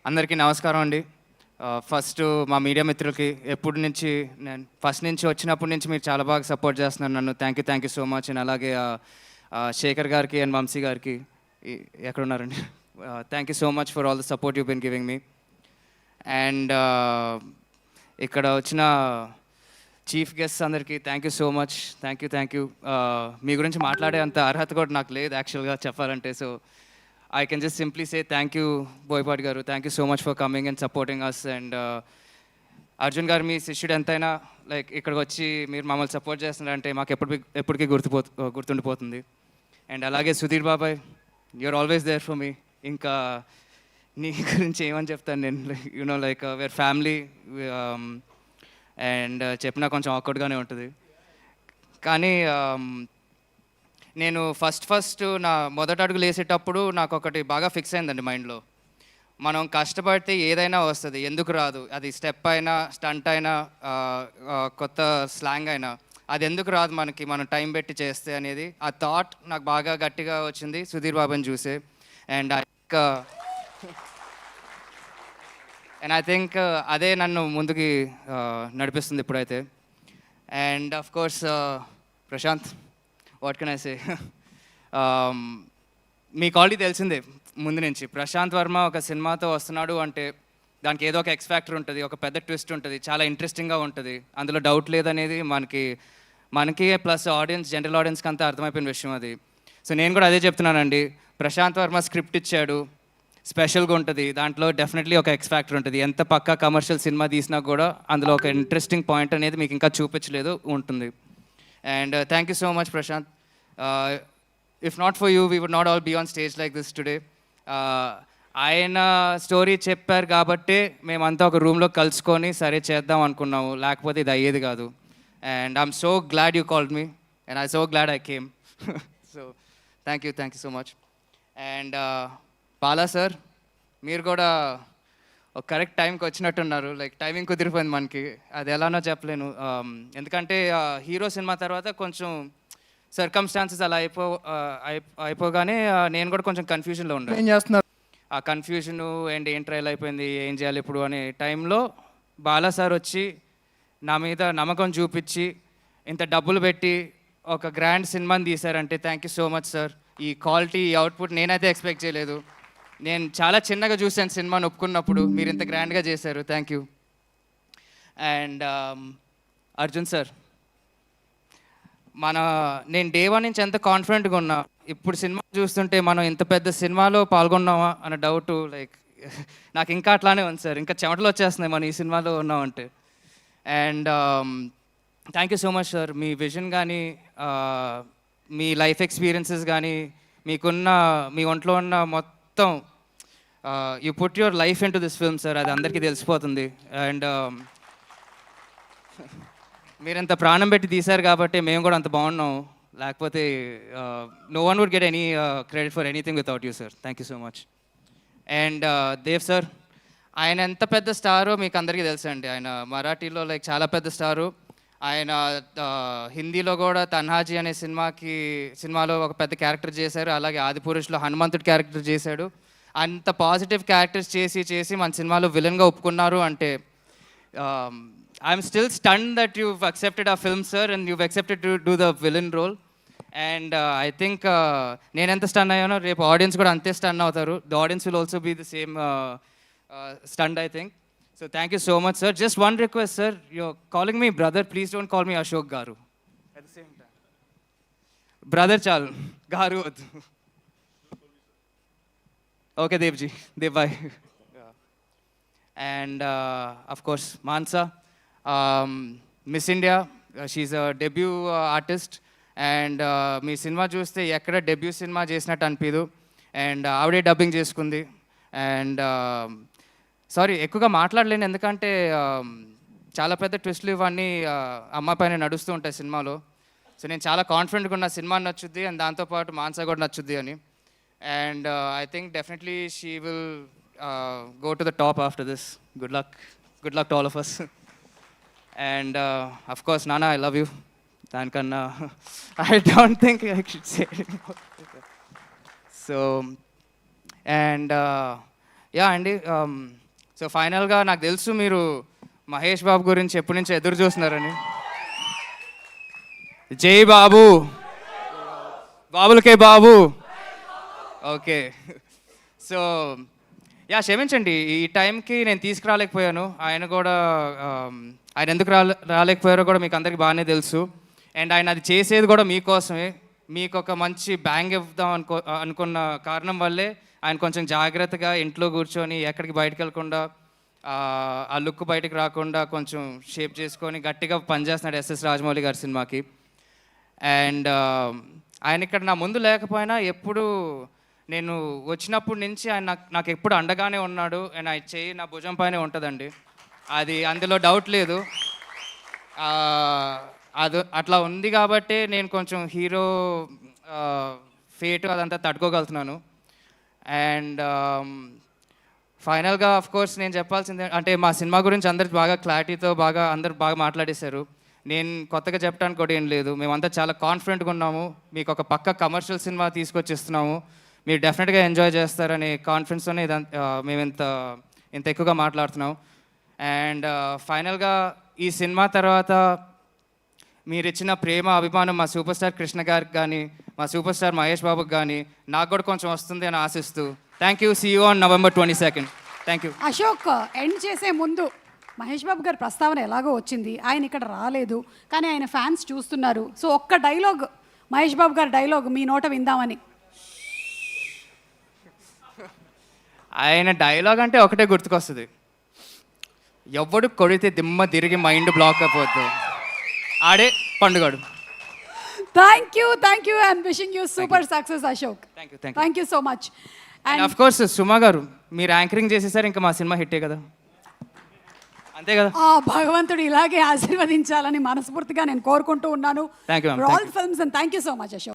అందరికీ నమస్కారం అండి. ఫస్ట్ మా మీడియా మిత్రులకి ఎప్పటి నుంచి నేను ఫస్ట్ నుంచి వచ్చినప్పటి నుంచి మీరు చాలా బాగా సపోర్ట్ చేస్తున్నారు నన్ను. Thank you so much. And అలాగే శేఖర్ గారికి అండ్ వంశీ గారికి ఎక్కడున్నారండి, thank you so much for all the support you been giving me. And ఇక్కడ వచ్చిన చీఫ్ గెస్ట్ అందరికీ thank you so much. Thank you. మీ గురించి మాట్లాడే అంత అర్హత కూడా నాకు లేదు యాక్చువల్గా చెప్పాలంటే. So I can just simply say thank you, Boypati garu. Thank you so much for coming and supporting us. And Arjun garu, మీ శిష్యుడు ఎంతైనా లైక్ ఇక్కడికి వచ్చి మీరు మమ్మల్ని సపోర్ట్ చేస్తున్నారంటే మాకు ఎప్పటికీ గుర్తుండిపోతుంది. అండ్ అలాగే సుధీర్ బాబాయ్, you are always there for me. ఇంకా నీ గురించి ఏమని చెప్తాను నేను, you know like we're family. And చెప్పినా కొంచెం ఆక్వర్డ్గానే ఉంటుంది. కానీ నేను ఫస్ట్ నా మొదటి అడుగులు వేసేటప్పుడు నాకు ఒకటి బాగా ఫిక్స్ అయిందండి మైండ్లో. మనం కష్టపడితే ఏదైనా వస్తుంది, ఎందుకు రాదు? అది స్టెప్ అయినా, స్టంట్ అయినా, కొత్త స్లాంగ్ అయినా, అది ఎందుకు రాదు మనకి, మనం టైం పెట్టి చేస్తే అనేది ఆ థాట్ నాకు బాగా గట్టిగా వచ్చింది సుధీర్ బాబుని చూసే. అండ్ ఐ థింక్ అదే నన్ను ముందుకి నడిపిస్తుంది ఇప్పుడైతే. And of course Prashanth, what can I say, మీకు ఆల్రెడీ తెలిసిందే ముందు నుంచి. ప్రశాంత్ వర్మ ఒక సినిమాతో వస్తున్నాడు అంటే దానికి ఏదో ఒక ఎక్స్ ఫ్యాక్టర్ ఉంటుంది, ఒక పెద్ద ట్విస్ట్ ఉంటుంది, చాలా ఇంట్రెస్టింగ్గా ఉంటుంది, అందులో డౌట్ లేదనేది మనకి ప్లస్ ఆడియన్స్, జనరల్ ఆడియన్స్కి అంతా అర్థమైపోయిన విషయం అది. సో నేను కూడా అదే చెప్తున్నానండి, ప్రశాంత్ వర్మ స్క్రిప్ట్ ఇచ్చాడు, స్పెషల్గా ఉంటుంది, దాంట్లో డెఫినెట్లీ ఒక ఎక్స్ ఫ్యాక్టర్ ఉంటుంది. ఎంత పక్కా కమర్షియల్ సినిమా తీసినా కూడా అందులో ఒక ఇంట్రెస్టింగ్ పాయింట్ అనేది మీకు ఇంకా చూపించలేదు ఉంటుంది. And thank you so much, Prashant. If not for you, we would not all be on stage like this today. ఆయన స్టోరీ చెప్పారు కాబట్టి మేమంతా ఒక రూమ్లో కలుసుకొని సరే చేద్దాం అనుకున్నాము, లేకపోతే ఇది అయ్యేది కాదు. And I'm so glad you called me and I so glad I came. So thank you so much. And Bala sir, మీరు కూడా ఒక కరెక్ట్ టైంకి వచ్చినట్టున్నారు. లైక్ టైమింగ్ కుదిరిపోయింది మనకి, అది ఎలానో చెప్పలేను. ఎందుకంటే హీరో సినిమా తర్వాత కొంచెం సర్కమ్స్టాన్సెస్ అలా అయిపోగానే నేను కూడా కొంచెం కన్ఫ్యూజన్లో ఉన్నాను. ఏం చేస్తున్నారు? ఆ కన్ఫ్యూజను అండ్ ఏం ట్రైల్ అయిపోయింది, ఏం చేయాలి ఇప్పుడు అనే టైంలో బాలా సార్ వచ్చి నా మీద నమ్మకం చూపించి ఇంత డబ్బులు పెట్టి ఒక గ్రాండ్ సినిమాని తీశారంటే thank you so much sir. ఈ క్వాలిటీ, ఈ అవుట్పుట్ నేనైతే ఎక్స్పెక్ట్ చేయలేదు. నేను చాలా చిన్నగా చూశాను సినిమాని ఒప్పుకున్నప్పుడు, మీరు ఇంత గ్రాండ్గా చేశారు, thank you. And Arjun sir, నేను డే వన్ నుంచి ఎంత కాన్ఫిడెంట్గా ఉన్నా, ఇప్పుడు సినిమా చూస్తుంటే మనం ఇంత పెద్ద సినిమాలో పాల్గొన్నామా అన్న డౌట్ లైక్ నాకు ఇంకా అట్లానే ఉంది సార్. ఇంకా చెమటలు వచ్చేస్తున్నాయి మనం ఈ సినిమాలో ఉన్నామంటే. And thank you so much sir. Me vision కానీ, మీ లైఫ్ ఎక్స్పీరియన్సెస్ కానీ, మీ ఒంట్లో ఉన్న మొత్తం you put your life in to this film sir, అది అందరికీ తెలిసిపోతుంది. అండ్ మీరు ఎంత ప్రాణం పెట్టి తీశారు కాబట్టి మేము కూడా అంత బాగున్నాం, లేకపోతే no one would get any credit for anything without you sir. Thank you so much. And Dev sir, ఆయన ఎంత పెద్ద స్టారో మీకు అందరికీ తెలుసు అండి. ఆయన మరాఠీలో లైక్ చాలా పెద్ద స్టారు. ఆయన హిందీలో కూడా తన్హాజీ అనే సినిమాలో ఒక పెద్ద క్యారెక్టర్ చేశారు. అలాగే ఆదిపురుషులో హనుమంతుడి క్యారెక్టర్ చేశాడు. అంత పాజిటివ్ క్యారెక్టర్స్ చేసి మన సినిమాలో విలన్గా ఒప్పుకున్నారు అంటే I'm still stun that you've accepted our film sir and you've accepted to do the villain role. And I think నేను ఎంత స్టన్ అయ్యానో రేపు ఆడియన్స్ కూడా అంతే స్టన్ అవుతారు. The audience will also be the same stunned I think. So thank you so much, sir. Just one request, sir. You're calling me brother. Please don't call me Ashok Garu. At the same time. Brother chal. Garu. Okay, Devji. Dev bhai. Yeah. And of course, Mansa. Miss India. She's a debut artist. And me cinema చూస్తే ఎక్కడ debut cinema చేసినట్టు అనిపిదు. And ఆవిడే dubbing చేసుకుంది. And sorry ఎక్కువగా మాట్లాడలేను, ఎందుకంటే చాలా పెద్ద ట్విస్ట్లు ఇవన్నీ అమ్మాయి పైన నడుస్తూ ఉంటాయి సినిమాలో. సో నేను చాలా కాన్ఫిడెంట్గా ఉన్న సినిమా నచ్చుద్ది అండ్ దాంతోపాటు మాన్సా కూడా నచ్చుద్ది అని. And I think definitely she will go to the top after this. Good luck to all of us. And of course నానా, ఐ లవ్ యూ. దానికన్నా I don't think I should say. So and yeah అండి, so ఫైనల్గా నాకు తెలుసు మీరు మహేష్ బాబు గురించి ఎప్పటి నుంచి ఎదురు చూస్తున్నారని. జై బాబు, బాబులకే బాబు. ఓకే, సో యా క్షమించండి, ఈ టైంకి నేను తీసుకురాలేకపోయాను. ఆయన కూడా ఆయన ఎందుకు రాలేకపోయారో కూడా మీకు అందరికీ బాగానే తెలుసు. అండ్ ఆయన అది చేసేది కూడా మీకోసమే. మీకు ఒక మంచి బ్యాంగ్ ఇద్దాం అనుకున్న కారణం వల్లే ఆయన కొంచెం జాగ్రత్తగా ఇంట్లో కూర్చొని ఎక్కడికి బయటకు వెళ్ళకుండా ఆ లుక్ బయటకు రాకుండా కొంచెం షేప్ చేసుకొని గట్టిగా పనిచేస్తున్నాడు ఎస్ఎస్ రాజమౌళి గారి సినిమాకి. అండ్ ఆయన ఇక్కడ నా ముందు లేకపోయినా ఎప్పుడు నేను వచ్చినప్పటి నుంచి ఆయన నాకు ఎప్పుడు అండగానే ఉన్నాడు. అండ్ ఆయన చెయ్యి నా భుజం పైనే ఉంటుందండి, అది అందులో డౌట్ లేదు. అది అట్లా ఉంది కాబట్టి నేను కొంచెం హీరో ఫేట్ అదంతా తట్టుకోగలుగుతున్నాను. అండ్ ఫైనల్గా కోర్స్ నేను చెప్పాల్సిందే అంటే మా సినిమా గురించి అందరికి బాగా క్లారిటీతో అందరు బాగా మాట్లాడేశారు. నేను కొత్తగా చెప్పడానికి కూడా ఏం లేదు. మేమంతా చాలా కాన్ఫిడెంట్గా ఉన్నాము. మీకు ఒక పక్క కమర్షియల్ సినిమా తీసుకొచ్చిస్తున్నాము, మీరు డెఫినెట్గా ఎంజాయ్ చేస్తారనే కాన్ఫిడెన్స్తోనే మేము ఇంత ఎక్కువగా మాట్లాడుతున్నాం. అండ్ ఫైనల్గా ఈ సినిమా తర్వాత మీరు ఇచ్చిన ప్రేమ అభిమానం మా సూపర్ స్టార్ కృష్ణ గారికి కానీ మా సూపర్ స్టార్ మహేష్ బాబుకి కానీ నాకు కూడా కొంచెం వస్తుంది అని ఆశిస్తూ thank you. See you on November 22nd. Thank you. Ashok, end చేసే ముందు మహేష్ బాబు గారి ప్రస్తావన ఎలాగో వచ్చింది, ఆయన ఇక్కడ రాలేదు కానీ ఆయన ఫ్యాన్స్ చూస్తున్నారు. సో ఒక్క డైలాగ్, మహేష్ బాబు గారి డైలాగ్ మీ నోట విందామని. ఆయన డైలాగ్ అంటే ఒకటే గుర్తుకొస్తుంది, ఎవడు కొడితే దిమ్మ తిరిగి మైండ్ బ్లాక్ అయిపోద్దు ఆడే పండుగాడు. Thank you and wishing you super success Ashok. Thank you so much. And of course Suma గారు మీరు యాంకరింగ్ చేసేసారు, ఇంకా మా సినిమా హిట్టే కదా, అంతే కదా. ఆ భగవంతుడు ఇలాగే ఆశీర్వదించాలని మనస్ఫూర్తిగా నేను కోరుకుంటూ ఉన్నాను. Thank you all films and thank you so much Ashok.